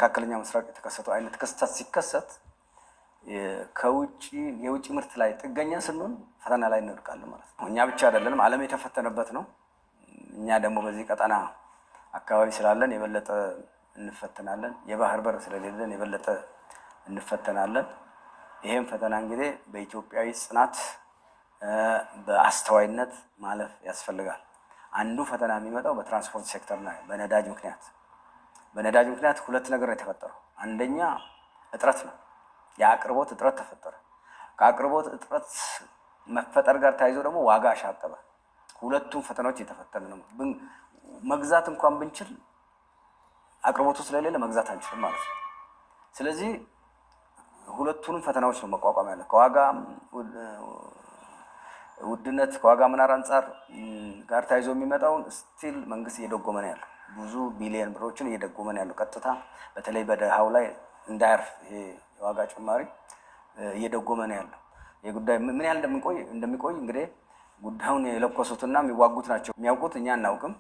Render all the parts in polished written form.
በመካከለኛ ምስራቅ የተከሰተው አይነት ክስተት ሲከሰት የውጭ ምርት ላይ ጥገኛ ስንሆን ፈተና ላይ እንወድቃለን ማለት ነው። እኛ ብቻ አይደለንም፣ ዓለም የተፈተነበት ነው። እኛ ደግሞ በዚህ ቀጠና አካባቢ ስላለን የበለጠ እንፈተናለን። የባህር በር ስለሌለን የበለጠ እንፈተናለን። ይሄም ፈተና እንግዲህ በኢትዮጵያዊ ጽናት በአስተዋይነት ማለፍ ያስፈልጋል። አንዱ ፈተና የሚመጣው በትራንስፖርት ሴክተር ላይ በነዳጅ ምክንያት ሁለት ነገር ነው የተፈጠረው። አንደኛ እጥረት ነው፣ የአቅርቦት እጥረት ተፈጠረ። ከአቅርቦት እጥረት መፈጠር ጋር ተያይዞ ደግሞ ዋጋ አሻቀበ። ሁለቱም ፈተናዎች የተፈተነ ነው። መግዛት እንኳን ብንችል አቅርቦቱ ስለሌለ መግዛት አንችልም ማለት ነው። ስለዚህ ሁለቱንም ፈተናዎች ነው መቋቋም ያለ። ከዋጋ ውድነት ከዋጋ መናር አንጻር ጋር ተያይዞ የሚመጣውን ስቲል መንግስት እየደጎመ ነው ያለው። ብዙ ቢሊዮን ብሮችን እየደጎመ ነው ያለው። ቀጥታ በተለይ በደሃው ላይ እንዳያርፍ ይሄ የዋጋ ጭማሪ እየደጎመ ነው ያለው። የጉዳይ ምን ያህል እንደሚቆይ እንግዲህ ጉዳዩን የለኮሱትና የሚዋጉት ናቸው የሚያውቁት፣ እኛ አናውቅም።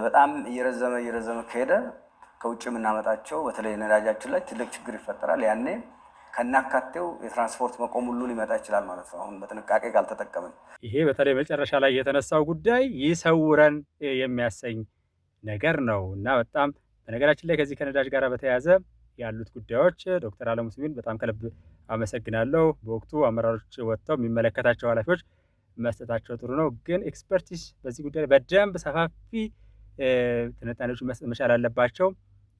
በጣም እየረዘመ ከሄደ ከውጭ የምናመጣቸው በተለይ ነዳጃችን ላይ ትልቅ ችግር ይፈጠራል። ያኔ ከናካቴው የትራንስፖርት መቆም ሁሉ ሊመጣ ይችላል ማለት ነው። አሁን በጥንቃቄ ካልተጠቀምን ይሄ በተለይ መጨረሻ ላይ የተነሳው ጉዳይ ይሰውረን የሚያሰኝ ነገር ነው እና በጣም በነገራችን ላይ ከዚህ ከነዳጅ ጋር በተያያዘ ያሉት ጉዳዮች ዶክተር አለሙ ስሜን በጣም ከልብ አመሰግናለሁ። በወቅቱ አመራሮች ወጥተው የሚመለከታቸው ኃላፊዎች መስጠታቸው ጥሩ ነው፣ ግን ኤክስፐርቲስ በዚህ ጉዳይ በደንብ ሰፋፊ ትንታኔዎች መስጠት መቻል አለባቸው።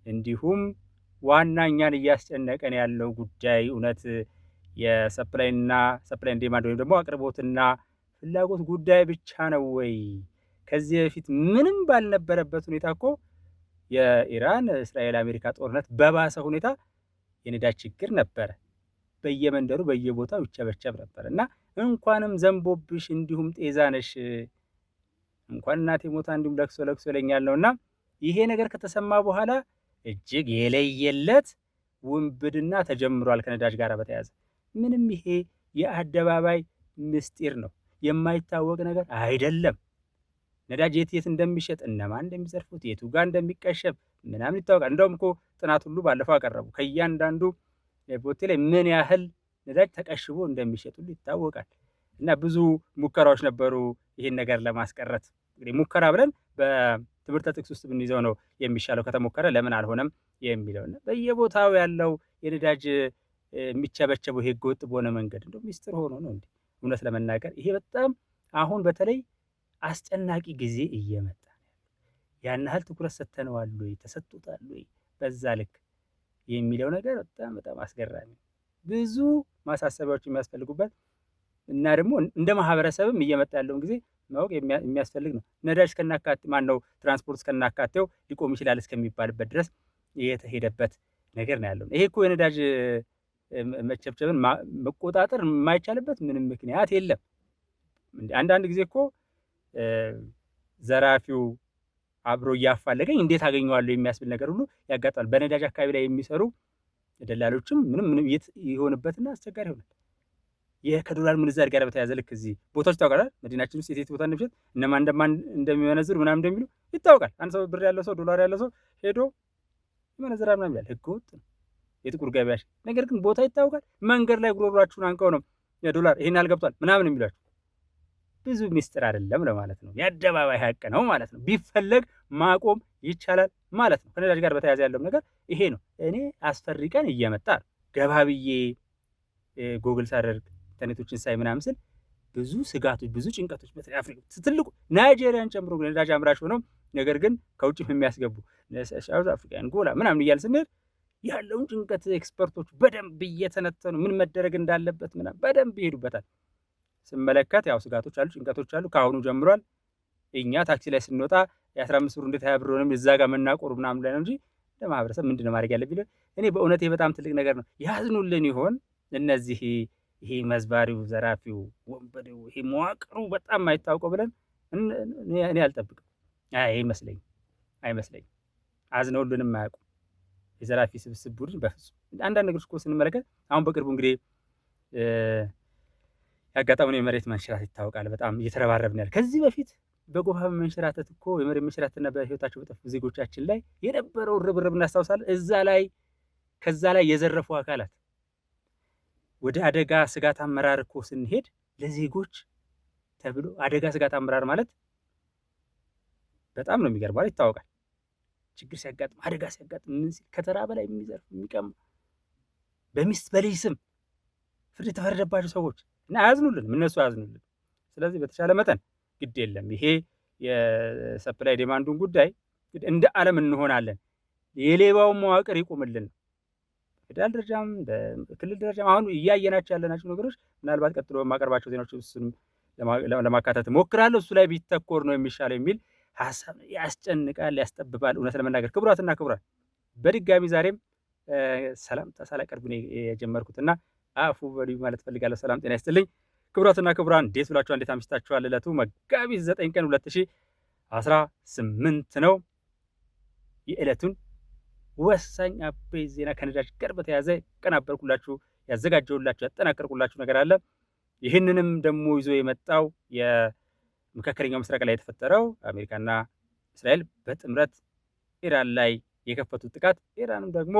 እንዲሁም ዋናኛን እያስጨነቀን ያለው ጉዳይ እውነት የሰፕላይ ኤንድ ዲማንድ ወይም ደግሞ አቅርቦትና ፍላጎት ጉዳይ ብቻ ነው ወይ? ከዚህ በፊት ምንም ባልነበረበት ሁኔታ እኮ የኢራን እስራኤል አሜሪካ ጦርነት በባሰ ሁኔታ የነዳጅ ችግር ነበረ። በየመንደሩ በየቦታው ይቸበቸብ ነበር እና እንኳንም ዘንቦብሽ እንዲሁም ጤዛነሽ እንኳን እናቴ ሞታ እንዲሁም ለቅሶ ይለኛል ነውና ይሄ ነገር ከተሰማ በኋላ እጅግ የለየለት ውንብድና ተጀምሯል ከነዳጅ ጋር በተያያዘ። ምንም ይሄ የአደባባይ ምስጢር ነው፣ የማይታወቅ ነገር አይደለም። ነዳጅ የት እንደሚሸጥ እነማን እንደሚዘርፉት የቱ ጋር እንደሚቀሸብ ምናምን ይታወቃል። እንደውም እኮ ጥናት ሁሉ ባለፈው አቀረቡ። ከእያንዳንዱ ቦቴ ላይ ምን ያህል ነዳጅ ተቀሽቦ እንደሚሸጥ ሁሉ ይታወቃል። እና ብዙ ሙከራዎች ነበሩ ይህን ነገር ለማስቀረት። እንግዲህ ሙከራ ብለን በትምህርት ጥቅስ ውስጥ ብንይዘው ነው የሚሻለው፣ ከተሞከረ ለምን አልሆነም የሚለው። በየቦታው ያለው የነዳጅ የሚቸበቸበው ህገ ወጥ በሆነ መንገድ እንደው ሚስጥር ሆኖ ነው እንዴ? እውነት ለመናገር ይሄ በጣም አሁን በተለይ አስጨናቂ ጊዜ እየመጣ ነው። ያን ያህል ትኩረት ሰጥተነዋል ወይ ተሰጥቶታል ወይ በዛ ልክ የሚለው ነገር በጣም አስገራሚ፣ ብዙ ማሳሰቢያዎች የሚያስፈልጉበት እና ደግሞ እንደ ማህበረሰብም እየመጣ ያለውን ጊዜ ማወቅ የሚያስፈልግ ነው። ነዳጅ ትራንስፖርት እስከናካቴው ሊቆም ይችላል እስከሚባልበት ድረስ የተሄደበት ነገር ነው ያለው። ይሄ እኮ የነዳጅ መቸብቸብን መቆጣጠር የማይቻልበት ምንም ምክንያት የለም። አንዳንድ ጊዜ እኮ ዘራፊው አብሮ እያፋለገኝ እንዴት አገኘዋለሁ የሚያስብል ነገር ሁሉ ያጋጥማል። በነዳጅ አካባቢ ላይ የሚሰሩ ደላሎችም ምንም ይሆንበትና አስቸጋሪ ይሆናል። ከዶላር ምንዛሪ ጋር በተያያዘ ልክ እዚህ ቦታዎች ይታወቃል። መዲናችን ውስጥ የት ቦታ እንደሚሸጥ እነማን እንደሚመነዝሩ ምናምን እንደሚሉ ይታወቃል። አንድ ሰው ብር ያለው ሰው ዶላር ያለው ሰው ሄዶ ይመነዝራል ምናምን ይላል። ህገወጥ ነው የጥቁር ገበያ። ነገር ግን ቦታ ይታወቃል። መንገድ ላይ ጉሮሯችሁን አንቀው ነው የዶላር ይሄን ያልገብቷል ምናምን የሚሏችሁ። ብዙ ሚስጥር አይደለም ለማለት ነው። የአደባባይ ሀቅ ነው ማለት ነው። ቢፈለግ ማቆም ይቻላል ማለት ነው። ከነዳጅ ጋር በተያያዘ ያለው ነገር ይሄ ነው። እኔ አስፈሪ ቀን እየመጣ ገባ ብዬ ጎግል ሳደርግ ኢንተርኔቶችን ሳይ ምናምን ስል ብዙ ስጋቶች፣ ብዙ ጭንቀቶች በተለይ አፍሪካ ትልቁ ናይጄሪያን ጨምሮ ነዳጅ አምራች ሆነው ነገር ግን ከውጭም የሚያስገቡ ሳውዝ አፍሪካ፣ አንጎላ ምናምን እያል ስንሄድ ያለውን ጭንቀት ኤክስፐርቶች በደንብ እየተነተኑ ምን መደረግ እንዳለበት ምናምን በደንብ ይሄዱበታል። ስመለከት ያው ስጋቶች አሉ፣ ጭንቀቶች አሉ። ከአሁኑ ጀምሯል። እኛ ታክሲ ላይ ስንወጣ የ15 ብር እንዴት 20 ብር ሆነም እዛ ጋር መናቆሩ ምናምን ላይ ነው እንጂ ለማህበረሰብ ምንድነው ማድረግ ያለብኝ? እኔ በእውነት በጣም ትልቅ ነገር ነው። ያዝኑልን ይሆን እነዚህ ይሄ መዝባሪው፣ ዘራፊው፣ ወንበዴው፣ ይሄ መዋቅሩ በጣም የማይታወቀው ብለን እኔ አልጠብቅም። አይመስለኝም። አዝነውልንም አያውቁ የዘራፊ ስብስብ ቡድን በፍጹም። አንዳንድ ነገሮች እኮ ስንመለከት አሁን በቅርቡ እንግዲህ ያጋጠመው የመሬት መንሸራት ይታወቃል። በጣም እየተረባረብን ያለ ከዚህ በፊት በጎፋ መንሸራተት እኮ የመሬት መንሸራተትና በህይወታቸው በጠፉ ዜጎቻችን ላይ የነበረው ርብርብ እናስታውሳለን። ከዛ ላይ የዘረፉ አካላት ወደ አደጋ ስጋት አመራር እኮ ስንሄድ ለዜጎች ተብሎ አደጋ ስጋት አመራር ማለት በጣም ነው የሚገርመው ማለት ይታወቃል። ችግር ሲያጋጥም አደጋ ሲያጋጥም ምን ሲል ከተራ በላይ የሚዘርፍ የሚቀማ በሚስት በልጅ ስም ፍርድ የተፈረደባቸው ሰዎች እና አያዝኑልንም፣ እነሱ አያዝኑልን። ስለዚህ በተሻለ መጠን ግድ የለም ይሄ የሰፕላይ ዲማንዱን ጉዳይ እንደ ዓለም እንሆናለን። የሌባውን መዋቅር ይቁምልን። ፌዴራል ደረጃም በክልል ደረጃም አሁን እያየናቸው ያለናቸው ነገሮች ምናልባት ቀጥሎ በማቀርባቸው ዜናዎች እሱንም ለማካተት ሞክራለሁ። እሱ ላይ ቢተኮር ነው የሚሻለው የሚል ሀሳብ ያስጨንቃል፣ ያስጠብባል። እውነት ለመናገር ክቡራትና ክቡራን በድጋሚ ዛሬም ሰላምታ ሳላቀርብ ነው የጀመርኩትና አፉ በሉ ማለት ፈልጋለሁ። ሰላም ጤና ይስጥልኝ ክቡራትና ክቡራን፣ እንዴት ብላችኋል? እንዴት አምሽታችኋል? ዕለቱ መጋቢት 9 ቀን 2018 ነው። የዕለቱን ወሳኝ አበይት ዜና ከነዳጅ ጋር በተያያዘ ቀናበርኩላችሁ፣ ያዘጋጀሁላችሁ፣ ያጠናቀርኩላችሁ ነገር አለ። ይህንንም ደግሞ ይዞ የመጣው የመካከለኛው ምስራቅ ላይ የተፈጠረው አሜሪካና እስራኤል በጥምረት ኢራን ላይ የከፈቱት ጥቃት፣ ኢራንም ደግሞ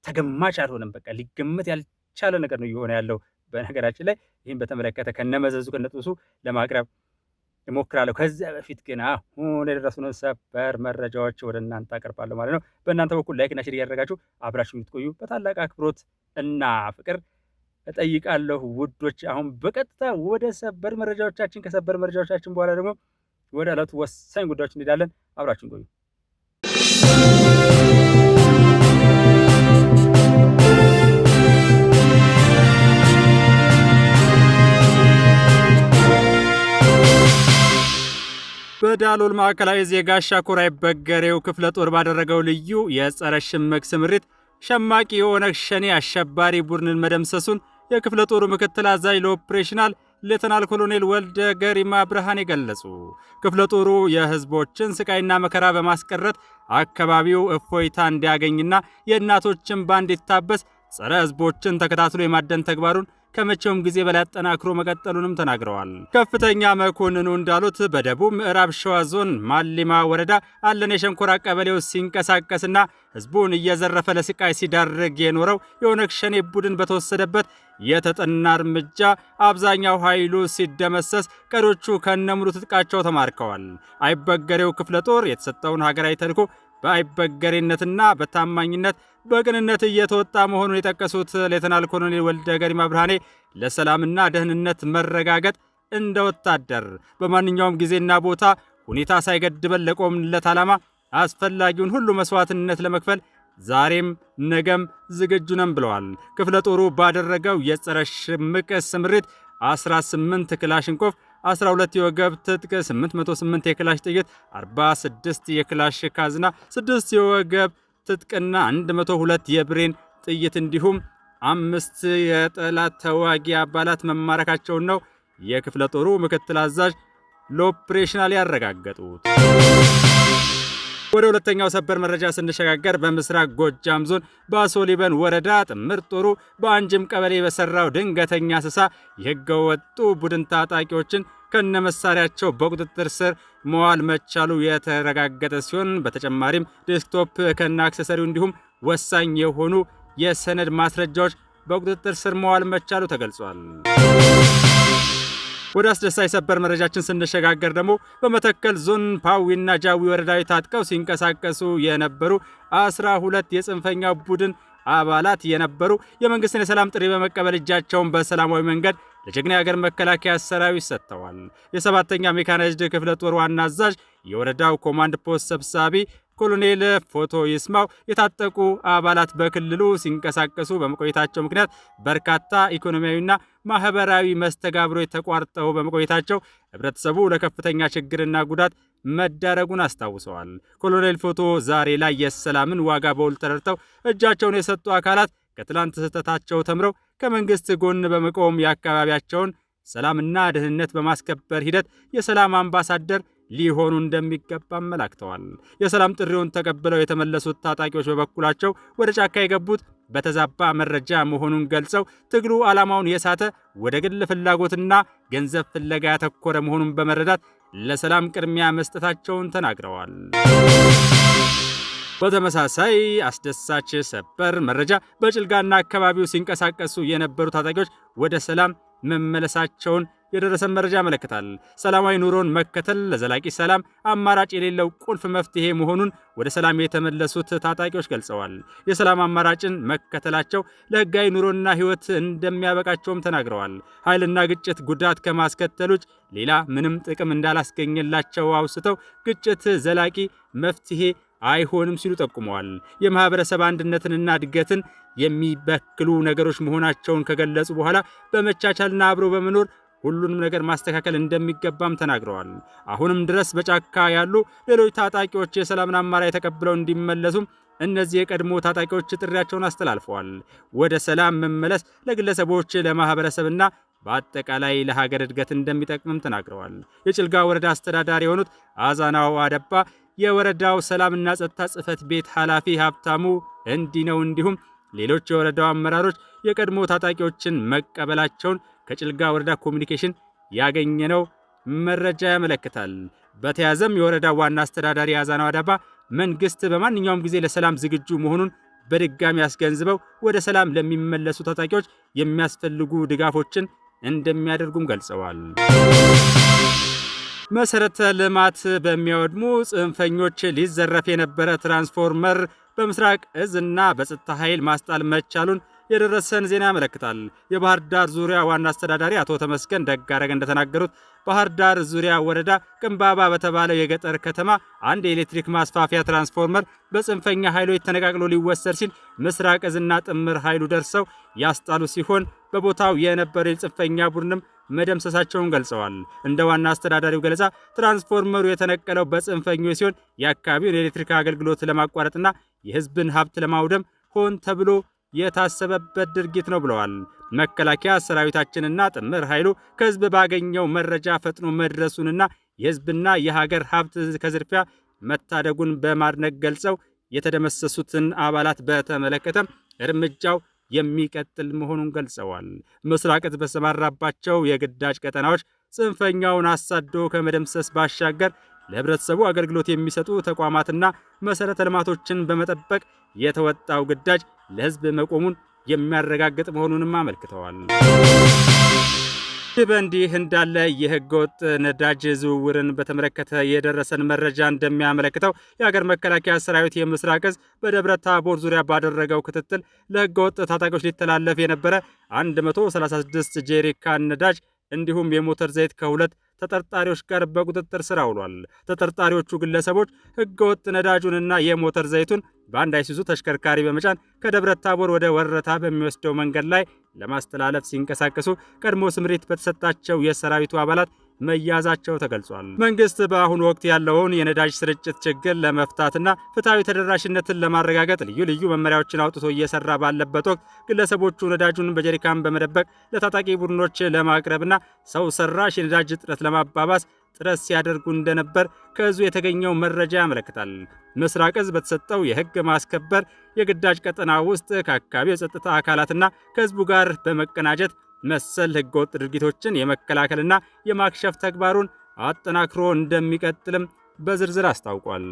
ተገማች አልሆነም። በቃ ሊገመት ያልቻለ ነገር ነው እየሆነ ያለው በነገራችን ላይ። ይህን በተመለከተ ከነመዘዙ ከነጥሱ ለማቅረብ እሞክራለሁ። ከዚያ በፊት ግን አሁን የደረሱንን ሰበር መረጃዎች ወደ እናንተ አቀርባለሁ ማለት ነው። በእናንተ በኩል ላይክ እና ሼር እያደረጋችሁ አብራችሁ የምትቆዩ በታላቅ አክብሮት እና ፍቅር እጠይቃለሁ ውዶች። አሁን በቀጥታ ወደ ሰበር መረጃዎቻችን፣ ከሰበር መረጃዎቻችን በኋላ ደግሞ ወደ ዕለቱ ወሳኝ ጉዳዮች እንሄዳለን። አብራችሁን ቆዩ። በዳሎል ማዕከላዊ ዜጋ ሻኩር አይበገሬው ክፍለ ጦር ባደረገው ልዩ የጸረ ሽምቅ ስምሪት ሸማቂ የኦነግ ሸኔ አሸባሪ ቡድንን መደምሰሱን የክፍለ ጦሩ ምክትል አዛዥ ለኦፕሬሽናል ሌተናል ኮሎኔል ወልደ ገሪማ ብርሃኔ ገለጹ። ክፍለ ጦሩ የህዝቦችን ስቃይና መከራ በማስቀረት አካባቢው እፎይታ እንዲያገኝና የእናቶችን እንባ እንዲታበስ ጸረ ህዝቦችን ተከታትሎ የማደን ተግባሩን ከመቼውም ጊዜ በላይ አጠናክሮ መቀጠሉንም ተናግረዋል። ከፍተኛ መኮንኑ እንዳሉት በደቡብ ምዕራብ ሸዋ ዞን ማሊማ ወረዳ አለን የሸንኮራ ቀበሌው ሲንቀሳቀስና ህዝቡን እየዘረፈ ለስቃይ ሲዳርግ የኖረው የኦነግ ሸኔ ቡድን በተወሰደበት የተጠና እርምጃ አብዛኛው ኃይሉ ሲደመሰስ፣ ቀሪዎቹ ከነሙሉ ትጥቃቸው ተማርከዋል። አይበገሬው ክፍለ ጦር የተሰጠውን ሀገራዊ ተልዕኮ በአይበገሬነትና በታማኝነት በቅንነት እየተወጣ መሆኑን የጠቀሱት ሌተናል ኮሎኔል ወልደ ገሪማ ብርሃኔ ለሰላምና ደህንነት መረጋገጥ እንደ ወታደር በማንኛውም ጊዜና ቦታ ሁኔታ ሳይገድበን ለቆምንለት ዓላማ አስፈላጊውን ሁሉ መስዋዕትነት ለመክፈል ዛሬም ነገም ዝግጁ ነን ብለዋል። ክፍለ ጦሩ ባደረገው የጸረ ሽምቅ ስምሪት 18 ክላሽንኮቭ፣ 12 የወገብ ትጥቅ፣ 808 የክላሽ ጥይት፣ 46 የክላሽ ካዝና፣ 6 የወገብ ትጥቅና 102 የብሬን ጥይት እንዲሁም 5 የጠላት ተዋጊ አባላት መማረካቸውን ነው የክፍለ ጦሩ ምክትል አዛዥ ለኦፕሬሽናል ያረጋገጡት። ወደ ሁለተኛው ሰበር መረጃ ስንሸጋገር በምስራቅ ጎጃም ዞን በአሶሊበን ወረዳ ጥምር ጦሩ በአንጅም ቀበሌ በሰራው ድንገተኛ አሰሳ የህገወጡ ቡድን ታጣቂዎችን ከነመሳሪያቸው በቁጥጥር ስር መዋል መቻሉ የተረጋገጠ ሲሆን በተጨማሪም ዴስክቶፕ ከነ አክሰሰሪው እንዲሁም ወሳኝ የሆኑ የሰነድ ማስረጃዎች በቁጥጥር ስር መዋል መቻሉ ተገልጿል። ወደ አስደሳች ሰበር መረጃችን ስንሸጋገር ደግሞ በመተከል ዞን ፓዊና ጃዊ ወረዳዊ ታጥቀው ሲንቀሳቀሱ የነበሩ 12 የጽንፈኛው ቡድን አባላት የነበሩ የመንግስትን የሰላም ጥሪ በመቀበል እጃቸውን በሰላማዊ መንገድ ለጀግና የሀገር መከላከያ ሰራዊት ሰጥተዋል። የሰባተኛ ሜካናይዝድ ክፍለ ጦር ዋና አዛዥ የወረዳው ኮማንድ ፖስት ሰብሳቢ ኮሎኔል ፎቶ ይስማው የታጠቁ አባላት በክልሉ ሲንቀሳቀሱ በመቆየታቸው ምክንያት በርካታ ኢኮኖሚያዊና ማህበራዊ መስተጋብሮች ተቋርጠው በመቆየታቸው ህብረተሰቡ ለከፍተኛ ችግርና ጉዳት መዳረጉን አስታውሰዋል። ኮሎኔል ፎቶ ዛሬ ላይ የሰላምን ዋጋ በውል ተረድተው እጃቸውን የሰጡ አካላት ከትላንት ስህተታቸው ተምረው ከመንግስት ጎን በመቆም የአካባቢያቸውን ሰላምና ደህንነት በማስከበር ሂደት የሰላም አምባሳደር ሊሆኑ እንደሚገባ አመላክተዋል። የሰላም ጥሪውን ተቀብለው የተመለሱት ታጣቂዎች በበኩላቸው ወደ ጫካ የገቡት በተዛባ መረጃ መሆኑን ገልጸው ትግሉ ዓላማውን የሳተ ወደ ግል ፍላጎትና ገንዘብ ፍለጋ ያተኮረ መሆኑን በመረዳት ለሰላም ቅድሚያ መስጠታቸውን ተናግረዋል። በተመሳሳይ አስደሳች ሰበር መረጃ በጭልጋና አካባቢው ሲንቀሳቀሱ የነበሩ ታጣቂዎች ወደ ሰላም መመለሳቸውን የደረሰ መረጃ ያመለክታል። ሰላማዊ ኑሮን መከተል ለዘላቂ ሰላም አማራጭ የሌለው ቁልፍ መፍትሄ መሆኑን ወደ ሰላም የተመለሱት ታጣቂዎች ገልጸዋል። የሰላም አማራጭን መከተላቸው ለህጋዊ ኑሮና ህይወት እንደሚያበቃቸውም ተናግረዋል። ኃይልና ግጭት ጉዳት ከማስከተል ውጭ ሌላ ምንም ጥቅም እንዳላስገኘላቸው አውስተው ግጭት ዘላቂ መፍትሄ አይሆንም ሲሉ ጠቁመዋል። የማህበረሰብ አንድነትንና እድገትን የሚበክሉ ነገሮች መሆናቸውን ከገለጹ በኋላ በመቻቻልና አብሮ በመኖር ሁሉንም ነገር ማስተካከል እንደሚገባም ተናግረዋል። አሁንም ድረስ በጫካ ያሉ ሌሎች ታጣቂዎች የሰላምን አማራጭ ተቀብለው እንዲመለሱም እነዚህ የቀድሞ ታጣቂዎች ጥሪያቸውን አስተላልፈዋል። ወደ ሰላም መመለስ ለግለሰቦች ለማህበረሰብና በአጠቃላይ ለሀገር እድገት እንደሚጠቅምም ተናግረዋል። የጭልጋ ወረዳ አስተዳዳሪ የሆኑት አዛናው አደባ የወረዳው ሰላምና ጸጥታ ጽሕፈት ቤት ኃላፊ ሀብታሙ እንዲህ ነው እንዲሁም ሌሎች የወረዳው አመራሮች የቀድሞ ታጣቂዎችን መቀበላቸውን ከጭልጋ ወረዳ ኮሚኒኬሽን ያገኘነው መረጃ ያመለክታል። በተያዘም የወረዳው ዋና አስተዳዳሪ አዛናው አዳባ መንግስት በማንኛውም ጊዜ ለሰላም ዝግጁ መሆኑን በድጋሚ አስገንዝበው ወደ ሰላም ለሚመለሱ ታጣቂዎች የሚያስፈልጉ ድጋፎችን እንደሚያደርጉም ገልጸዋል። መሰረተ ልማት በሚያወድሙ ጽንፈኞች ሊዘረፍ የነበረ ትራንስፎርመር በምስራቅ እዝና በጸጥታ ኃይል ማስጣል መቻሉን የደረሰን ዜና ያመለክታል። የባህር ዳር ዙሪያ ዋና አስተዳዳሪ አቶ ተመስገን ደጋረገ እንደተናገሩት ባህር ዳር ዙሪያ ወረዳ ቅንባባ በተባለው የገጠር ከተማ አንድ የኤሌክትሪክ ማስፋፊያ ትራንስፎርመር በጽንፈኛ ኃይሎች ተነቃቅሎ ሊወሰድ ሲል ምስራቅ እዝና ጥምር ኃይሉ ደርሰው ያስጣሉ ሲሆን በቦታው የነበረ የጽንፈኛ ቡድንም መደምሰሳቸውን ገልጸዋል። እንደ ዋና አስተዳዳሪው ገለጻ ትራንስፎርመሩ የተነቀለው በጽንፈኞች ሲሆን የአካባቢውን የኤሌክትሪክ አገልግሎት ለማቋረጥና የህዝብን ሀብት ለማውደም ሆን ተብሎ የታሰበበት ድርጊት ነው ብለዋል። መከላከያ ሰራዊታችንና ጥምር ኃይሉ ከህዝብ ባገኘው መረጃ ፈጥኖ መድረሱንና የህዝብና የሀገር ሀብት ከዝርፊያ መታደጉን በማድነቅ ገልጸው የተደመሰሱትን አባላት በተመለከተ እርምጃው የሚቀጥል መሆኑን ገልጸዋል። ምስራቅ እዝ በተሰማራባቸው የግዳጅ ቀጠናዎች ጽንፈኛውን አሳዶ ከመደምሰስ ባሻገር ለህብረተሰቡ አገልግሎት የሚሰጡ ተቋማትና መሰረተ ልማቶችን በመጠበቅ የተወጣው ግዳጅ ለህዝብ መቆሙን የሚያረጋግጥ መሆኑንም አመልክተዋል። ይህ በእንዲህ እንዳለ የህገወጥ ነዳጅ ዝውውርን በተመለከተ የደረሰን መረጃ እንደሚያመለክተው የሀገር መከላከያ ሰራዊት የምስራቅ እዝ በደብረ ታቦር ዙሪያ ባደረገው ክትትል ለህገወጥ ታጣቂዎች ሊተላለፍ የነበረ 136 ጄሪካን ነዳጅ እንዲሁም የሞተር ዘይት ከሁለት ተጠርጣሪዎች ጋር በቁጥጥር ስር አውሏል። ተጠርጣሪዎቹ ግለሰቦች ህገወጥ ነዳጁንና የሞተር ዘይቱን በአንድ አይሱዙ ተሽከርካሪ በመጫን ከደብረ ታቦር ወደ ወረታ በሚወስደው መንገድ ላይ ለማስተላለፍ ሲንቀሳቀሱ ቀድሞ ስምሪት በተሰጣቸው የሰራዊቱ አባላት መያዛቸው ተገልጿል። መንግስት በአሁኑ ወቅት ያለውን የነዳጅ ስርጭት ችግር ለመፍታትና ፍትሐዊ ተደራሽነትን ለማረጋገጥ ልዩ ልዩ መመሪያዎችን አውጥቶ እየሰራ ባለበት ወቅት ግለሰቦቹ ነዳጁን በጀሪካን በመደበቅ ለታጣቂ ቡድኖች ለማቅረብና ሰው ሰራሽ የነዳጅ እጥረት ለማባባስ ጥረት ሲያደርጉ እንደነበር ከእዙ የተገኘው መረጃ ያመለክታል። ምስራቅ እዝ በተሰጠው የህግ ማስከበር የግዳጅ ቀጠና ውስጥ ከአካባቢው የጸጥታ አካላትና ከህዝቡ ጋር በመቀናጀት መሰል ህገወጥ ድርጊቶችን የመከላከልና የማክሸፍ ተግባሩን አጠናክሮ እንደሚቀጥልም በዝርዝር አስታውቋል።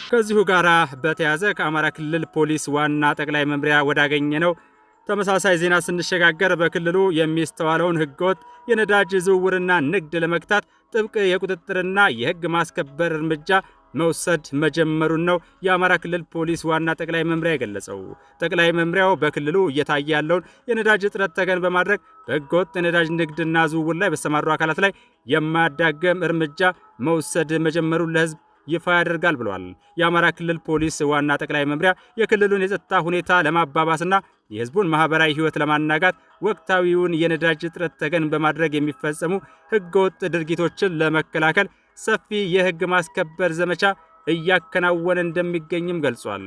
ከዚሁ ጋር በተያያዘ ከአማራ ክልል ፖሊስ ዋና ጠቅላይ መምሪያ ወዳገኘነው ተመሳሳይ ዜና ስንሸጋገር በክልሉ የሚስተዋለውን ህገወጥ የነዳጅ ዝውውርና ንግድ ለመግታት ጥብቅ የቁጥጥርና የህግ ማስከበር እርምጃ መውሰድ መጀመሩን ነው የአማራ ክልል ፖሊስ ዋና ጠቅላይ መምሪያ የገለጸው። ጠቅላይ መምሪያው በክልሉ እየታየ ያለውን የነዳጅ እጥረት ተገን በማድረግ በህገወጥ የነዳጅ ንግድና ዝውውር ላይ በተሰማሩ አካላት ላይ የማያዳግም እርምጃ መውሰድ መጀመሩን ለህዝብ ይፋ ያደርጋል ብለዋል። የአማራ ክልል ፖሊስ ዋና ጠቅላይ መምሪያ የክልሉን የጸጥታ ሁኔታ ለማባባስና የህዝቡን ማህበራዊ ህይወት ለማናጋት ወቅታዊውን የነዳጅ እጥረት ተገን በማድረግ የሚፈጸሙ ህገወጥ ድርጊቶችን ለመከላከል ሰፊ የህግ ማስከበር ዘመቻ እያከናወነ እንደሚገኝም ገልጿል።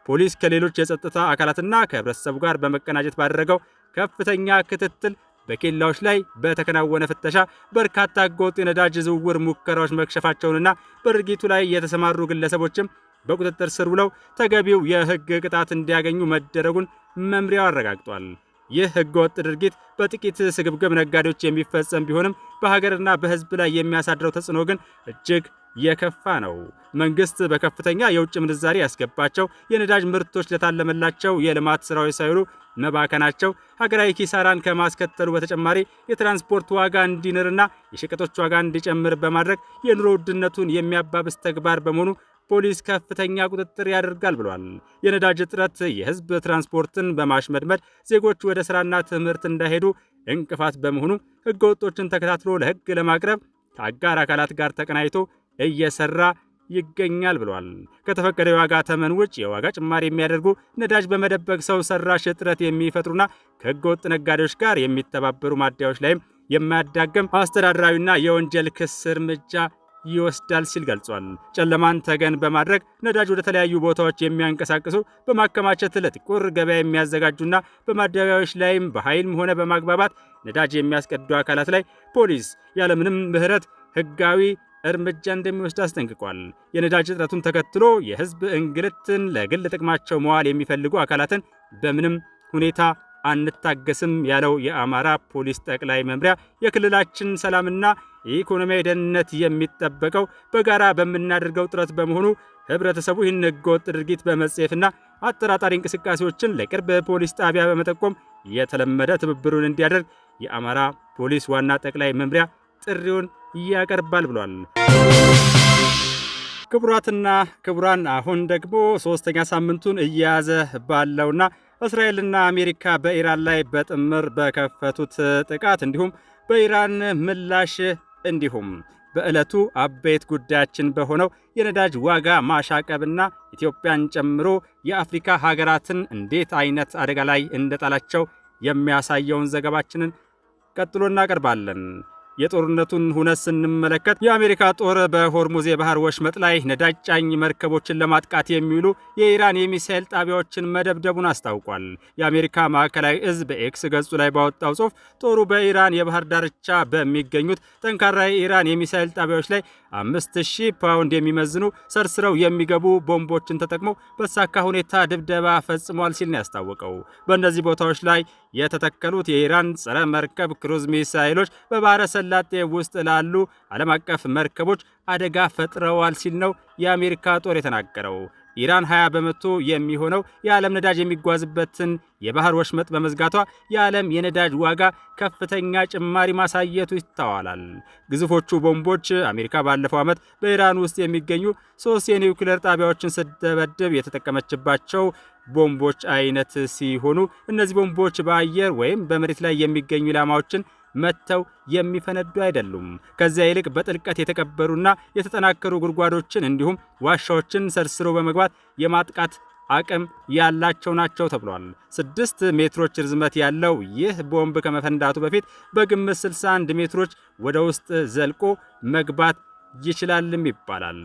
ፖሊስ ከሌሎች የጸጥታ አካላትና ከህብረተሰቡ ጋር በመቀናጀት ባደረገው ከፍተኛ ክትትል በኬላዎች ላይ በተከናወነ ፍተሻ በርካታ ህገወጥ የነዳጅ ዝውውር ሙከራዎች መክሸፋቸውንና በድርጊቱ ላይ የተሰማሩ ግለሰቦችም በቁጥጥር ስር ውለው ተገቢው የህግ ቅጣት እንዲያገኙ መደረጉን መምሪያው አረጋግጧል። ይህ ህገወጥ ድርጊት በጥቂት ስግብግብ ነጋዴዎች የሚፈጸም ቢሆንም በሀገርና በህዝብ ላይ የሚያሳድረው ተጽዕኖ ግን እጅግ የከፋ ነው። መንግስት በከፍተኛ የውጭ ምንዛሪ ያስገባቸው የነዳጅ ምርቶች ለታለመላቸው የልማት ስራዎች ሳይውሉ መባከናቸው ሀገራዊ ኪሳራን ከማስከተሉ በተጨማሪ የትራንስፖርት ዋጋ እንዲንርና የሸቀጦች ዋጋ እንዲጨምር በማድረግ የኑሮ ውድነቱን የሚያባብስ ተግባር በመሆኑ ፖሊስ ከፍተኛ ቁጥጥር ያደርጋል ብሏል። የነዳጅ እጥረት የህዝብ ትራንስፖርትን በማሽመድመድ ዜጎች ወደ ስራና ትምህርት እንዳይሄዱ እንቅፋት በመሆኑ ህገወጦችን ተከታትሎ ለህግ ለማቅረብ ከአጋር አካላት ጋር ተቀናይቶ እየሰራ ይገኛል ብሏል። ከተፈቀደ የዋጋ ተመን ውጭ የዋጋ ጭማሪ የሚያደርጉ ነዳጅ በመደበቅ ሰው ሰራሽ እጥረት የሚፈጥሩና ከህገወጥ ነጋዴዎች ጋር የሚተባበሩ ማደያዎች ላይም የማያዳግም አስተዳደራዊና የወንጀል ክስ እርምጃ ይወስዳል ሲል ገልጿል። ጨለማን ተገን በማድረግ ነዳጅ ወደ ተለያዩ ቦታዎች የሚያንቀሳቅሱ በማከማቸት ለጥቁር ገበያ የሚያዘጋጁና በማደያዎች ላይም በኃይልም ሆነ በማግባባት ነዳጅ የሚያስቀዱ አካላት ላይ ፖሊስ ያለምንም ምህረት ህጋዊ እርምጃ እንደሚወስድ አስጠንቅቋል። የነዳጅ እጥረቱን ተከትሎ የህዝብ እንግልትን ለግል ጥቅማቸው መዋል የሚፈልጉ አካላትን በምንም ሁኔታ አንታገስም ያለው የአማራ ፖሊስ ጠቅላይ መምሪያ የክልላችን ሰላምና የኢኮኖሚያዊ ደህንነት የሚጠበቀው በጋራ በምናደርገው ጥረት በመሆኑ ህብረተሰቡ ይህን ህገወጥ ድርጊት በመጸየፍና አጠራጣሪ እንቅስቃሴዎችን ለቅርብ ፖሊስ ጣቢያ በመጠቆም የተለመደ ትብብሩን እንዲያደርግ የአማራ ፖሊስ ዋና ጠቅላይ መምሪያ ጥሪውን ያቀርባል ብሏል። ክቡራትና ክቡራን አሁን ደግሞ ሶስተኛ ሳምንቱን እየያዘ ባለውና እስራኤልና አሜሪካ በኢራን ላይ በጥምር በከፈቱት ጥቃት እንዲሁም በኢራን ምላሽ እንዲሁም በዕለቱ አበይት ጉዳያችን በሆነው የነዳጅ ዋጋ ማሻቀብና ኢትዮጵያን ጨምሮ የአፍሪካ ሀገራትን እንዴት አይነት አደጋ ላይ እንደጣላቸው የሚያሳየውን ዘገባችንን ቀጥሎ እናቀርባለን። የጦርነቱን ሁነት ስንመለከት የአሜሪካ ጦር በሆርሙዝ የባህር ወሽመጥ ላይ ነዳጅ ጫኝ መርከቦችን ለማጥቃት የሚውሉ የኢራን የሚሳኤል ጣቢያዎችን መደብደቡን አስታውቋል። የአሜሪካ ማዕከላዊ እዝ በኤክስ ገጹ ላይ ባወጣው ጽሑፍ ጦሩ በኢራን የባህር ዳርቻ በሚገኙት ጠንካራ የኢራን የሚሳኤል ጣቢያዎች ላይ 5000 ፓውንድ የሚመዝኑ ሰርስረው የሚገቡ ቦምቦችን ተጠቅሞ በተሳካ ሁኔታ ድብደባ ፈጽሟል ሲል ነው ያስታወቀው። በእነዚህ ቦታዎች ላይ የተተከሉት የኢራን ጸረ መርከብ ክሩዝ ሚሳኤሎች በባህረ ሰላጤ ውስጥ ላሉ ዓለም አቀፍ መርከቦች አደጋ ፈጥረዋል ሲል ነው የአሜሪካ ጦር የተናገረው። ኢራን 20 በመቶ የሚሆነው የዓለም ነዳጅ የሚጓዝበትን የባህር ወሽመጥ በመዝጋቷ የዓለም የነዳጅ ዋጋ ከፍተኛ ጭማሪ ማሳየቱ ይስተዋላል። ግዙፎቹ ቦምቦች አሜሪካ ባለፈው ዓመት በኢራን ውስጥ የሚገኙ 3 የኒውክሌር ጣቢያዎችን ስትደበድብ የተጠቀመችባቸው ቦምቦች አይነት ሲሆኑ እነዚህ ቦምቦች በአየር ወይም በመሬት ላይ የሚገኙ ኢላማዎችን መተው የሚፈነዱ አይደሉም። ከዚያ ይልቅ በጥልቀት የተቀበሩና የተጠናከሩ ጉድጓዶችን እንዲሁም ዋሻዎችን ሰርስሮ በመግባት የማጥቃት አቅም ያላቸው ናቸው ተብሏል። 6 ሜትሮች ርዝመት ያለው ይህ ቦምብ ከመፈንዳቱ በፊት በግምት 61 ሜትሮች ወደ ውስጥ ዘልቆ መግባት ይችላልም ይባላል።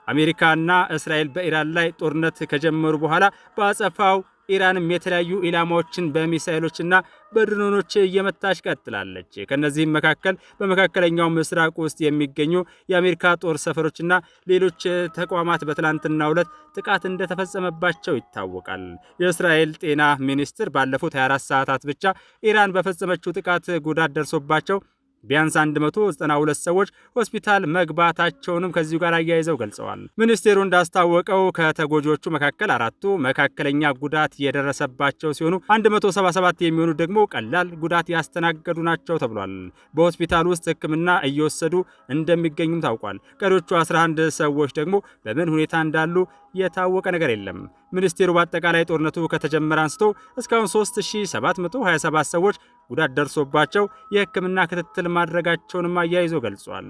አሜሪካና እስራኤል በኢራን ላይ ጦርነት ከጀመሩ በኋላ በአጸፋው ኢራንም የተለያዩ ኢላማዎችን በሚሳኤሎችና በድሮኖች እየመታች ቀጥላለች። ከነዚህም መካከል በመካከለኛው ምስራቅ ውስጥ የሚገኙ የአሜሪካ ጦር ሰፈሮችና ሌሎች ተቋማት በትላንትናው ዕለት ጥቃት እንደተፈጸመባቸው ይታወቃል። የእስራኤል ጤና ሚኒስትር ባለፉት 24 ሰዓታት ብቻ ኢራን በፈጸመችው ጥቃት ጉዳት ደርሶባቸው ቢያንስ 192 ሰዎች ሆስፒታል መግባታቸውንም ከዚሁ ጋር አያይዘው ገልጸዋል። ሚኒስቴሩ እንዳስታወቀው ከተጎጂዎቹ መካከል 4ቱ መካከለኛ ጉዳት የደረሰባቸው ሲሆኑ 177 የሚሆኑ ደግሞ ቀላል ጉዳት ያስተናገዱ ናቸው ተብሏል። በሆስፒታል ውስጥ ሕክምና እየወሰዱ እንደሚገኙም ታውቋል። ቀሪዎቹ 11 ሰዎች ደግሞ በምን ሁኔታ እንዳሉ የታወቀ ነገር የለም። ሚኒስቴሩ በአጠቃላይ ጦርነቱ ከተጀመረ አንስቶ እስካሁን 3727 ሰዎች ጉዳት ደርሶባቸው የሕክምና ክትትል ማድረጋቸውንም አያይዞ ገልጿል።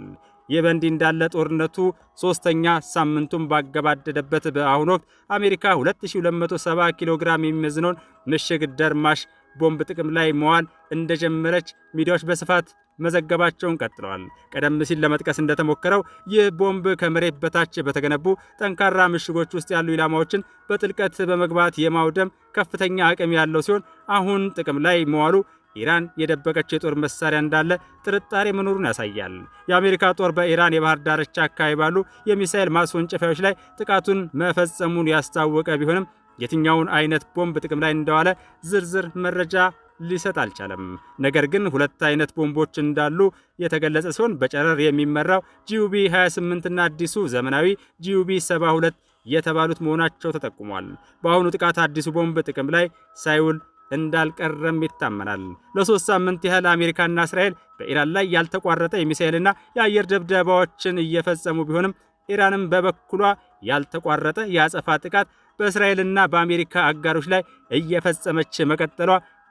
ይህ በእንዲህ እንዳለ ጦርነቱ 3ኛ ሳምንቱን ባገባደደበት በአሁኑ ወቅት አሜሪካ 2270 ኪሎ ግራም የሚመዝነውን ምሽግ ደርማሽ ቦምብ ጥቅም ላይ መዋል እንደጀመረች ሚዲያዎች በስፋት መዘገባቸውን ቀጥለዋል። ቀደም ሲል ለመጥቀስ እንደተሞከረው ይህ ቦምብ ከመሬት በታች በተገነቡ ጠንካራ ምሽጎች ውስጥ ያሉ ኢላማዎችን በጥልቀት በመግባት የማውደም ከፍተኛ አቅም ያለው ሲሆን አሁን ጥቅም ላይ መዋሉ ኢራን የደበቀችው የጦር መሳሪያ እንዳለ ጥርጣሬ መኖሩን ያሳያል። የአሜሪካ ጦር በኢራን የባህር ዳርቻ አካባቢ ባሉ የሚሳኤል ማስወንጨፊያዎች ላይ ጥቃቱን መፈጸሙን ያስታወቀ ቢሆንም የትኛውን አይነት ቦምብ ጥቅም ላይ እንደዋለ ዝርዝር መረጃ ሊሰጥ አልቻለም። ነገር ግን ሁለት አይነት ቦምቦች እንዳሉ የተገለጸ ሲሆን በጨረር የሚመራው ጂዩቢ 28 እና አዲሱ ዘመናዊ ጂዩቢ 72 የተባሉት መሆናቸው ተጠቁሟል። በአሁኑ ጥቃት አዲሱ ቦምብ ጥቅም ላይ ሳይውል እንዳልቀረም ይታመናል። ለ3 ሳምንት ያህል አሜሪካና እስራኤል በኢራን ላይ ያልተቋረጠ የሚሳኤልና የአየር ድብደባዎችን እየፈጸሙ ቢሆንም ኢራንም በበኩሏ ያልተቋረጠ የአጸፋ ጥቃት በእስራኤልና በአሜሪካ አጋሮች ላይ እየፈጸመች መቀጠሏ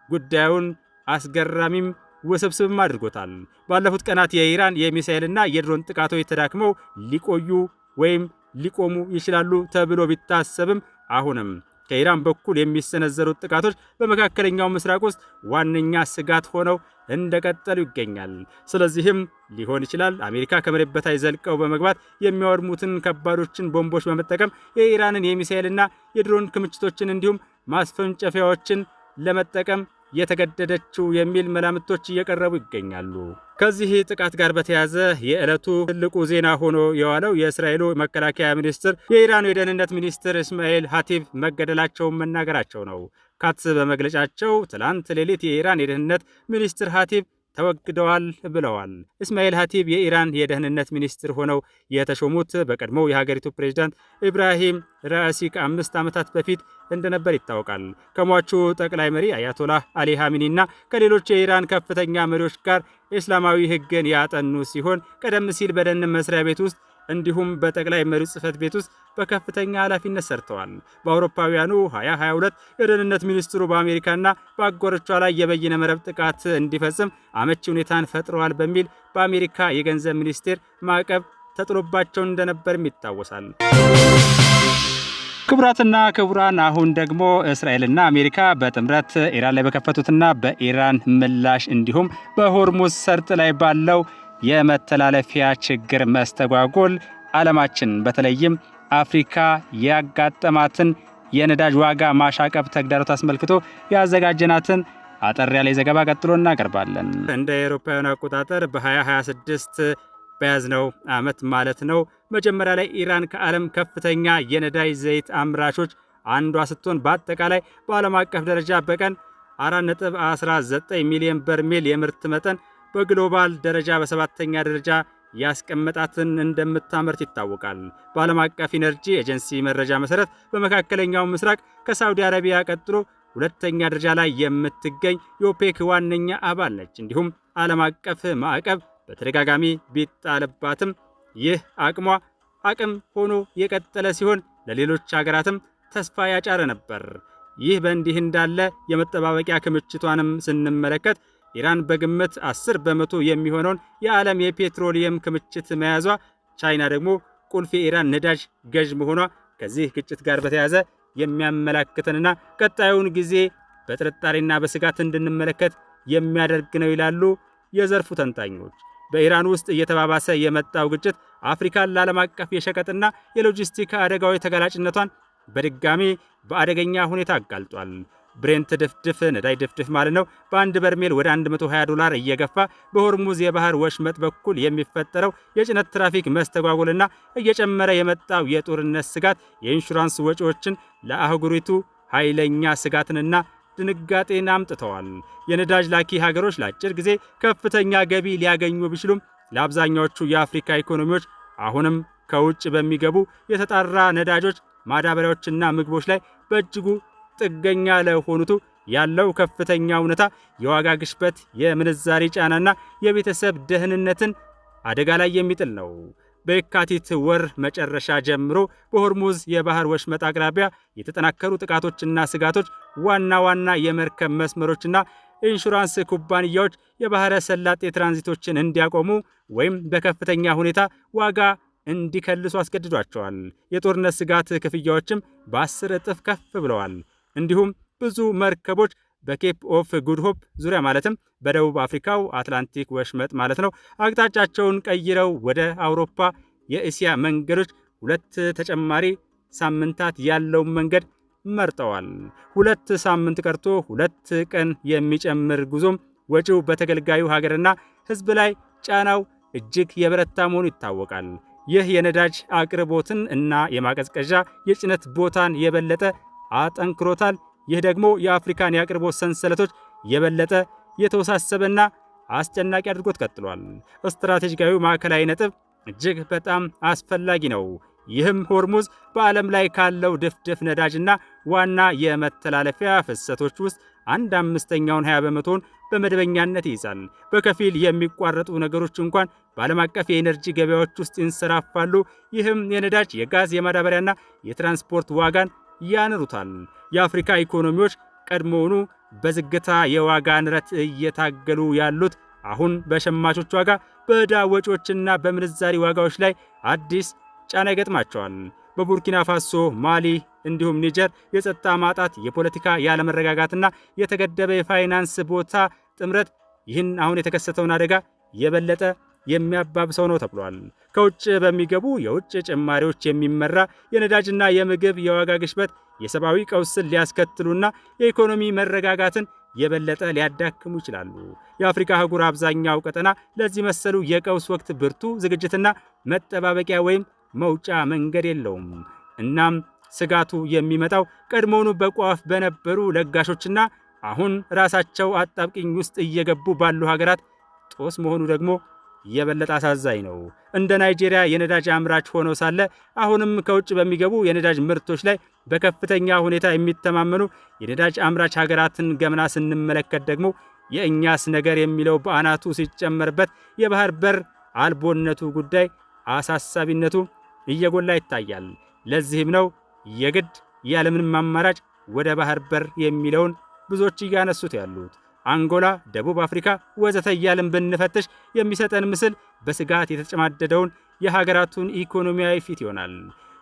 ጉዳዩን አስገራሚም ውስብስብም አድርጎታል። ባለፉት ቀናት የኢራን የሚሳኤልና የድሮን ጥቃቶች ተዳክመው ሊቆዩ ወይም ሊቆሙ ይችላሉ ተብሎ ቢታሰብም አሁንም ከኢራን በኩል የሚሰነዘሩት ጥቃቶች በመካከለኛው ምስራቅ ውስጥ ዋነኛ ስጋት ሆነው እንደቀጠሉ ይገኛል። ስለዚህም ሊሆን ይችላል አሜሪካ ከመሬት በታች ዘልቀው በመግባት የሚያወድሙትን ከባዶችን ቦምቦች በመጠቀም የኢራንን የሚሳኤልና የድሮን ክምችቶችን እንዲሁም ማስፈንጨፊያዎችን ለመጠቀም የተገደደችው የሚል መላምቶች እየቀረቡ ይገኛሉ። ከዚህ ጥቃት ጋር በተያያዘ የዕለቱ ትልቁ ዜና ሆኖ የዋለው የእስራኤሉ መከላከያ ሚኒስትር የኢራኑ የደህንነት ሚኒስትር እስማኤል ሃቲብ መገደላቸውን መናገራቸው ነው። ካትስ በመግለጫቸው ትላንት ሌሊት የኢራን የደህንነት ሚኒስትር ሃቲብ ተወግደዋል ብለዋል። እስማኤል ሃቲብ የኢራን የደህንነት ሚኒስትር ሆነው የተሾሙት በቀድሞው የሀገሪቱ ፕሬዝዳንት ኢብራሂም ራኢሲ ከ5 ዓመታት በፊት እንደነበር ይታወቃል። ከሟቹ ጠቅላይ መሪ አያቶላህ አሊ ኻሜኒና ከሌሎች የኢራን ከፍተኛ መሪዎች ጋር እስላማዊ ሕግን ያጠኑ ሲሆን ቀደም ሲል በደህንነት መስሪያ ቤት ውስጥ እንዲሁም በጠቅላይ መሪው ጽህፈት ቤት ውስጥ በከፍተኛ ኃላፊነት ሰርተዋል። በአውሮፓውያኑ 2022 የደህንነት ሚኒስትሩ በአሜሪካና በአጋሮቿ ላይ የበይነ መረብ ጥቃት እንዲፈጽም አመቺ ሁኔታን ፈጥረዋል በሚል በአሜሪካ የገንዘብ ሚኒስቴር ማዕቀብ ተጥሎባቸው እንደነበርም ይታወሳል። ክቡራትና ክቡራን አሁን ደግሞ እስራኤልና አሜሪካ በጥምረት ኢራን ላይ በከፈቱትና በኢራን ምላሽ እንዲሁም በሆርሙዝ ሰርጥ ላይ ባለው የመተላለፊያ ችግር መስተጓጎል ዓለማችን በተለይም አፍሪካ ያጋጠማትን የነዳጅ ዋጋ ማሻቀብ ተግዳሮት አስመልክቶ ያዘጋጀናትን አጠር ያለ ዘገባ ቀጥሎ እናቀርባለን። እንደ አውሮፓውያን አቆጣጠር በ2026 በያዝነው ዓመት ማለት ነው መጀመሪያ ላይ ኢራን ከዓለም ከፍተኛ የነዳጅ ዘይት አምራቾች አንዷ ስትሆን በአጠቃላይ በዓለም አቀፍ ደረጃ በቀን 4.19 ሚሊዮን በርሜል የምርት መጠን በግሎባል ደረጃ በሰባተኛ ደረጃ ያስቀመጣትን እንደምታመርት ይታወቃል። በዓለም አቀፍ ኢነርጂ ኤጀንሲ መረጃ መሰረት በመካከለኛው ምስራቅ ከሳውዲ አረቢያ ቀጥሎ ሁለተኛ ደረጃ ላይ የምትገኝ የኦፔክ ዋነኛ አባል ነች። እንዲሁም ዓለም አቀፍ ማዕቀብ በተደጋጋሚ ቢጣልባትም ይህ አቅም ሆኖ የቀጠለ ሲሆን ለሌሎች ሀገራትም ተስፋ ያጫረ ነበር። ይህ በእንዲህ እንዳለ የመጠባበቂያ ክምችቷንም ስንመለከት ኢራን በግምት 10 በመቶ የሚሆነውን የዓለም የፔትሮሊየም ክምችት መያዟ፣ ቻይና ደግሞ ቁልፍ የኢራን ነዳጅ ገዥ መሆኗ ከዚህ ግጭት ጋር በተያያዘ የሚያመላክተንና ቀጣዩን ጊዜ በጥርጣሬና በስጋት እንድንመለከት የሚያደርግ ነው ይላሉ የዘርፉ ተንታኞች። በኢራን ውስጥ እየተባባሰ የመጣው ግጭት አፍሪካን ለዓለም አቀፍ የሸቀጥና የሎጂስቲክ አደጋዎች ተጋላጭነቷን በድጋሚ በአደገኛ ሁኔታ አጋልጧል። ብሬንት ድፍድፍ ነዳጅ ድፍድፍ ማለት ነው በአንድ በርሜል ወደ $120 እየገፋ በሆርሙዝ የባህር ወሽመጥ በኩል የሚፈጠረው የጭነት ትራፊክ መስተጓጎልና እየጨመረ የመጣው የጦርነት ስጋት የኢንሹራንስ ወጪዎችን ለአህጉሪቱ ኃይለኛ ስጋትንና ድንጋጤን አምጥተዋል። የነዳጅ ላኪ ሀገሮች ለአጭር ጊዜ ከፍተኛ ገቢ ሊያገኙ ቢችሉም ለአብዛኛዎቹ የአፍሪካ ኢኮኖሚዎች አሁንም ከውጭ በሚገቡ የተጣራ ነዳጆች፣ ማዳበሪያዎችና ምግቦች ላይ በእጅጉ ጥገኛ ለሆኑቱ ያለው ከፍተኛ እውነታ የዋጋ ግሽበት፣ የምንዛሪ ጫናና የቤተሰብ ደህንነትን አደጋ ላይ የሚጥል ነው። በየካቲት ወር መጨረሻ ጀምሮ በሆርሙዝ የባህር ወሽመጥ አቅራቢያ የተጠናከሩ ጥቃቶችና ስጋቶች ዋና ዋና የመርከብ መስመሮችና ኢንሹራንስ ኩባንያዎች የባህረ ሰላጤ ትራንዚቶችን እንዲያቆሙ ወይም በከፍተኛ ሁኔታ ዋጋ እንዲከልሱ አስገድዷቸዋል። የጦርነት ስጋት ክፍያዎችም በ10 እጥፍ ከፍ ብለዋል። እንዲሁም ብዙ መርከቦች በኬፕ ኦፍ ጉድ ሆፕ ዙሪያ ማለትም በደቡብ አፍሪካው አትላንቲክ ወሽመጥ ማለት ነው አቅጣጫቸውን ቀይረው ወደ አውሮፓ የእስያ መንገዶች 2 ተጨማሪ ሳምንታት ያለው መንገድ መርጠዋል። 2 ሳምንት ቀርቶ 2 ቀን የሚጨምር ጉዞም ወጪው በተገልጋዩ ሀገርና ሕዝብ ላይ ጫናው እጅግ የበረታ መሆኑ ይታወቃል። ይህ የነዳጅ አቅርቦትን እና የማቀዝቀዣ የጭነት ቦታን የበለጠ አጠንክሮታል። ይህ ደግሞ የአፍሪካን የአቅርቦት ሰንሰለቶች የበለጠ የተወሳሰበና አስጨናቂ አድርጎት ቀጥሏል። ስትራቴጂካዊ ማዕከላዊ ነጥብ እጅግ በጣም አስፈላጊ ነው። ይህም ሆርሙዝ በዓለም ላይ ካለው ድፍድፍ ነዳጅና ዋና የመተላለፊያ ፍሰቶች ውስጥ 1/5ኛውን 20 በመቶውን በመደበኛነት ይይዛል። በከፊል የሚቋረጡ ነገሮች እንኳን በዓለም አቀፍ የኤነርጂ ገበያዎች ውስጥ ይንሰራፋሉ። ይህም የነዳጅ፣ የጋዝ፣ የማዳበሪያና የትራንስፖርት ዋጋን ያንሩታል። የአፍሪካ ኢኮኖሚዎች ቀድሞውኑ በዝግታ የዋጋ ንረት እየታገሉ ያሉት አሁን በሸማቾች ዋጋ፣ በዕዳ ወጪዎችና በምንዛሪ ዋጋዎች ላይ አዲስ ጫና ይገጥማቸዋል። በቡርኪና ፋሶ፣ ማሊ እንዲሁም ኒጀር የጸጥታ ማጣት፣ የፖለቲካ ያለመረጋጋትና የተገደበ የፋይናንስ ቦታ ጥምረት ይህን አሁን የተከሰተውን አደጋ የበለጠ የሚያባብሰው ነው ተብሏል። ከውጭ በሚገቡ የውጭ ጭማሪዎች የሚመራ የነዳጅና የምግብ የዋጋ ግሽበት የሰብአዊ ቀውስን ሊያስከትሉና የኢኮኖሚ መረጋጋትን የበለጠ ሊያዳክሙ ይችላሉ። የአፍሪካ አህጉር አብዛኛው ቀጠና ለዚህ መሰሉ የቀውስ ወቅት ብርቱ ዝግጅትና መጠባበቂያ ወይም መውጫ መንገድ የለውም። እናም ስጋቱ የሚመጣው ቀድሞውኑ በቋፍ በነበሩ ለጋሾችና አሁን ራሳቸው አጣብቂኝ ውስጥ እየገቡ ባሉ ሀገራት ጦስ መሆኑ ደግሞ የበለጠ አሳዛኝ ነው። እንደ ናይጄሪያ የነዳጅ አምራች ሆነው ሳለ አሁንም ከውጭ በሚገቡ የነዳጅ ምርቶች ላይ በከፍተኛ ሁኔታ የሚተማመኑ የነዳጅ አምራች ሀገራትን ገመና ስንመለከት ደግሞ የእኛስ ነገር የሚለው በአናቱ ሲጨመርበት የባህር በር አልቦነቱ ጉዳይ አሳሳቢነቱ እየጎላ ይታያል። ለዚህም ነው የግድ ያለምንም አማራጭ ወደ ባህር በር የሚለውን ብዙዎች እያነሱት ያሉት። አንጎላ፣ ደቡብ አፍሪካ ወዘተ እያልን ብንፈትሽ የሚሰጠን ምስል በስጋት የተጨማደደውን የሀገራቱን ኢኮኖሚያዊ ፊት ይሆናል።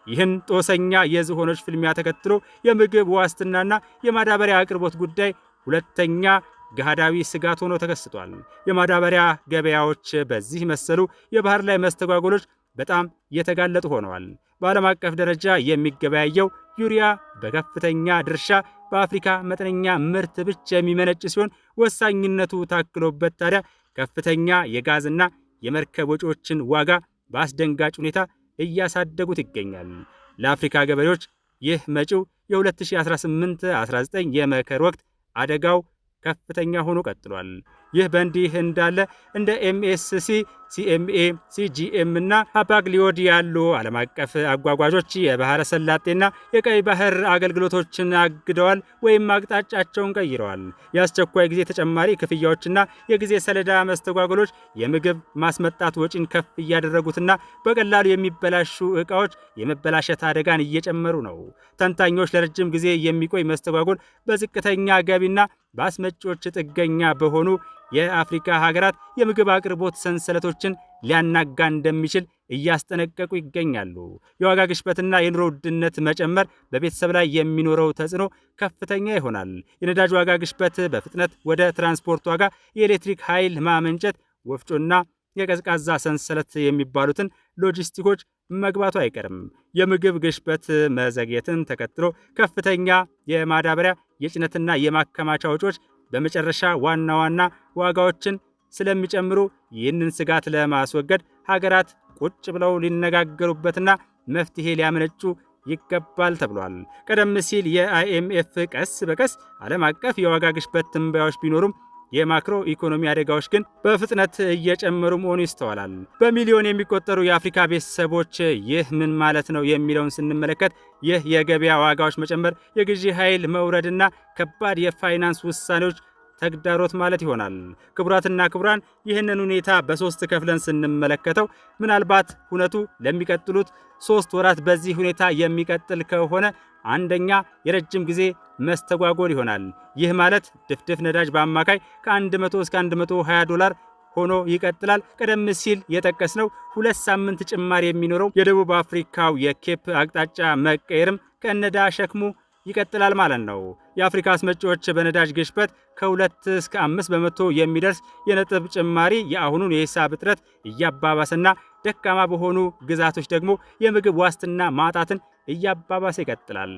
ይህን ጦሰኛ የዝሆኖች ፍልሚያ ተከትሎ የምግብ ዋስትናና የማዳበሪያ አቅርቦት ጉዳይ ሁለተኛ ገሃዳዊ ስጋት ሆኖ ተከስቷል። የማዳበሪያ ገበያዎች በዚህ መሰሉ የባህር ላይ መስተጓጎሎች በጣም የተጋለጡ ሆነዋል። በዓለም አቀፍ ደረጃ የሚገበያየው ዩሪያ በከፍተኛ ድርሻ በአፍሪካ መጠነኛ ምርት ብቻ የሚመነጭ ሲሆን ወሳኝነቱ ታክሎበት ታዲያ ከፍተኛ የጋዝና የመርከብ ወጪዎችን ዋጋ በአስደንጋጭ ሁኔታ እያሳደጉት ይገኛል። ለአፍሪካ ገበሬዎች ይህ መጪው የ2018-19 የመከር ወቅት አደጋው ከፍተኛ ሆኖ ቀጥሏል። ይህ በእንዲህ እንዳለ እንደ ኤምኤስሲ፣ ሲኤምኤ፣ ሲጂኤም እና ሃፓግሊዮድ ያሉ ዓለም አቀፍ አጓጓዦች የባህረ ሰላጤና የቀይ ባህር አገልግሎቶችን አግደዋል ወይም አቅጣጫቸውን ቀይረዋል። የአስቸኳይ ጊዜ ተጨማሪ ክፍያዎችና የጊዜ ሰሌዳ መስተጓጎሎች የምግብ ማስመጣት ወጪን ከፍ እያደረጉትና በቀላሉ የሚበላሹ ዕቃዎች የመበላሸት አደጋን እየጨመሩ ነው። ተንታኞች ለረጅም ጊዜ የሚቆይ መስተጓጎል በዝቅተኛ ገቢና በአስመጪዎች ጥገኛ በሆኑ የአፍሪካ ሀገራት የምግብ አቅርቦት ሰንሰለቶችን ሊያናጋ እንደሚችል እያስጠነቀቁ ይገኛሉ። የዋጋ ግሽበትና የኑሮ ውድነት መጨመር በቤተሰብ ላይ የሚኖረው ተጽዕኖ ከፍተኛ ይሆናል። የነዳጅ ዋጋ ግሽበት በፍጥነት ወደ ትራንስፖርት ዋጋ፣ የኤሌክትሪክ ኃይል ማመንጨት፣ ወፍጮና የቀዝቃዛ ሰንሰለት የሚባሉትን ሎጂስቲኮች መግባቱ አይቀርም። የምግብ ግሽበት መዘግየትን ተከትሎ ከፍተኛ የማዳበሪያ የጭነትና የማከማቻ ወጪዎች በመጨረሻ ዋና ዋና ዋጋዎችን ስለሚጨምሩ ይህንን ስጋት ለማስወገድ ሀገራት ቁጭ ብለው ሊነጋገሩበትና መፍትሄ ሊያመነጩ ይገባል ተብሏል። ቀደም ሲል የአይኤምኤፍ ቀስ በቀስ ዓለም አቀፍ የዋጋ ግሽበት ትንበያዎች ቢኖሩም የማክሮ ኢኮኖሚ አደጋዎች ግን በፍጥነት እየጨመሩ መሆኑ ይስተዋላል። በሚሊዮን የሚቆጠሩ የአፍሪካ ቤተሰቦች ይህ ምን ማለት ነው የሚለውን ስንመለከት ይህ የገበያ ዋጋዎች መጨመር፣ የግዢ ኃይል መውረድና ከባድ የፋይናንስ ውሳኔዎች ተግዳሮት ማለት ይሆናል። ክቡራትና ክቡራን ይህንን ሁኔታ በሶስት ከፍለን ስንመለከተው ምናልባት ሁነቱ ለሚቀጥሉት 3 ወራት በዚህ ሁኔታ የሚቀጥል ከሆነ አንደኛ የረጅም ጊዜ መስተጓጎል ይሆናል። ይህ ማለት ድፍድፍ ነዳጅ በአማካይ ከ100 እስከ 120 ዶላር ሆኖ ይቀጥላል። ቀደም ሲል የጠቀስነው 2 ሳምንት ጭማሪ የሚኖረው የደቡብ አፍሪካው የኬፕ አቅጣጫ መቀየርም ከነዳ ሸክሙ ይቀጥላል ማለት ነው። የአፍሪካ አስመጪዎች በነዳጅ ግሽበት ከ2 እስከ 5 በመቶ የሚደርስ የነጥብ ጭማሪ የአሁኑን የሂሳብ እጥረት እያባባሰና ደካማ በሆኑ ግዛቶች ደግሞ የምግብ ዋስትና ማጣትን እያባባሰ ይቀጥላል።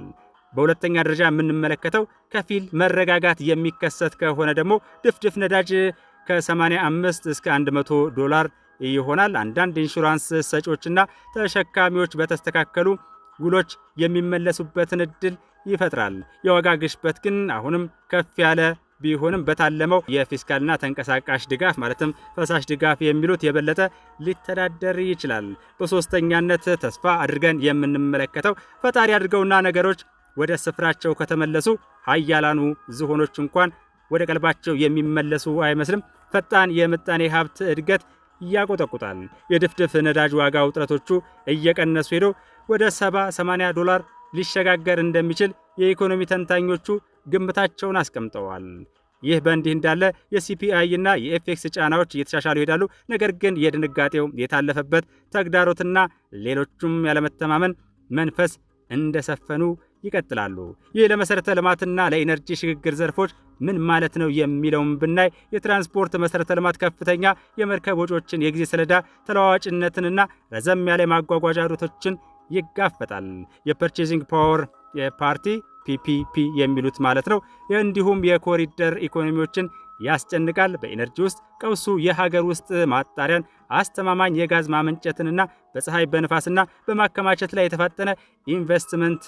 በሁለተኛ ደረጃ የምንመለከተው ከፊል መረጋጋት የሚከሰት ከሆነ ደግሞ ድፍድፍ ነዳጅ ከ85 እስከ 100 ዶላር ይሆናል። አንዳንድ ኢንሹራንስ ሰጪዎችና ተሸካሚዎች በተስተካከሉ ውሎች የሚመለሱበትን እድል ይፈጥራል። የዋጋ ግሽበት ግን አሁንም ከፍ ያለ ቢሆንም በታለመው የፊስካልና ተንቀሳቃሽ ድጋፍ ማለትም ፈሳሽ ድጋፍ የሚሉት የበለጠ ሊተዳደር ይችላል። በሶስተኛነት ተስፋ አድርገን የምንመለከተው ፈጣሪ አድርገውና ነገሮች ወደ ስፍራቸው ከተመለሱ ሀያላኑ ዝሆኖች እንኳን ወደ ቀልባቸው የሚመለሱ አይመስልም። ፈጣን የምጣኔ ሀብት እድገት ያቆጠቁጣል። የድፍድፍ ነዳጅ ዋጋ ውጥረቶቹ እየቀነሱ ሄዶ ወደ $70-80 ሊሸጋገር እንደሚችል የኢኮኖሚ ተንታኞቹ ግምታቸውን አስቀምጠዋል። ይህ በእንዲህ እንዳለ የሲፒአይ እና የኤፍኤክስ ጫናዎች እየተሻሻሉ ይሄዳሉ። ነገር ግን የድንጋጤው የታለፈበት ተግዳሮትና ሌሎቹም ያለመተማመን መንፈስ እንደሰፈኑ ይቀጥላሉ። ይህ ለመሰረተ ልማትና ለኢነርጂ ሽግግር ዘርፎች ምን ማለት ነው የሚለውን ብናይ የትራንስፖርት መሰረተ ልማት ከፍተኛ የመርከብ ወጪዎችን፣ የጊዜ ሰሌዳ ተለዋዋጭነትንና ረዘም ያለ ማጓጓዣ ሩቶችን ይጋፈጣል። የፐርቼዚንግ ፓወር የፓርቲ ፒፒፒ የሚሉት ማለት ነው። እንዲሁም የኮሪደር ኢኮኖሚዎችን ያስጨንቃል። በኢነርጂ ውስጥ ቀውሱ የሀገር ውስጥ ማጣሪያን፣ አስተማማኝ የጋዝ ማመንጨትንና በፀሐይ በንፋስና በማከማቸት ላይ የተፋጠነ ኢንቨስትመንት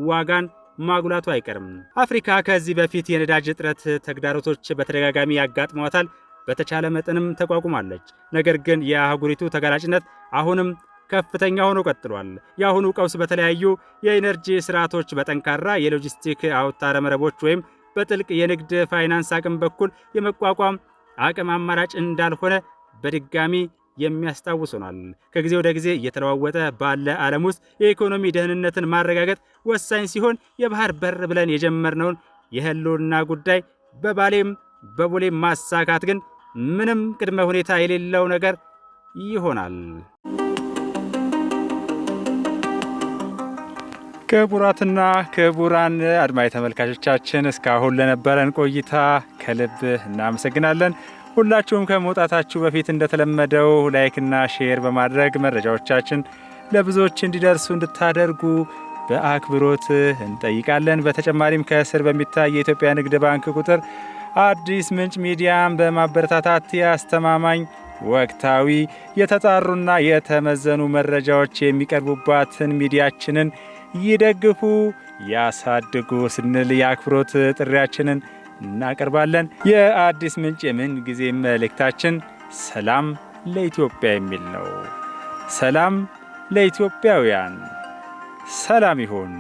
ዋጋን ማጉላቱ አይቀርም። አፍሪካ ከዚህ በፊት የነዳጅ እጥረት ተግዳሮቶች በተደጋጋሚ ያጋጥሟታል። በተቻለ መጠንም ተቋቁማለች። ነገር ግን የአህጉሪቱ ተጋላጭነት አሁንም ከፍተኛ ሆኖ ቀጥሏል። የአሁኑ ቀውስ በተለያዩ የኢነርጂ ስርዓቶች፣ በጠንካራ የሎጂስቲክ አውታረ መረቦች ወይም በጥልቅ የንግድ ፋይናንስ አቅም በኩል የመቋቋም አቅም አማራጭ እንዳልሆነ በድጋሚ የሚያስታውስ ሆኗል። ከጊዜ ወደ ጊዜ እየተለዋወጠ ባለ ዓለም ውስጥ የኢኮኖሚ ደህንነትን ማረጋገጥ ወሳኝ ሲሆን የባህር በር ብለን የጀመርነውን የህልውና ጉዳይ በባሌም በቦሌም ማሳካት ግን ምንም ቅድመ ሁኔታ የሌለው ነገር ይሆናል። ክቡራትና ክቡራን አድማጭ ተመልካቾቻችን እስካሁን ለነበረን ቆይታ ከልብ እናመሰግናለን። ሁላችሁም ከመውጣታችሁ በፊት እንደተለመደው ላይክና ሼር በማድረግ መረጃዎቻችን ለብዙዎች እንዲደርሱ እንድታደርጉ በአክብሮት እንጠይቃለን። በተጨማሪም ከስር በሚታይ የኢትዮጵያ ንግድ ባንክ ቁጥር አዲስ ምንጭ ሚዲያን በማበረታታት የአስተማማኝ ወቅታዊ የተጣሩና የተመዘኑ መረጃዎች የሚቀርቡባትን ሚዲያችንን ይደግፉ፣ ያሳድጉ ስንል የአክብሮት ጥሪያችንን እናቀርባለን። የአዲስ ምንጭ የምን ጊዜ መልእክታችን ሰላም ለኢትዮጵያ የሚል ነው። ሰላም ለኢትዮጵያውያን፣ ሰላም ይሁን።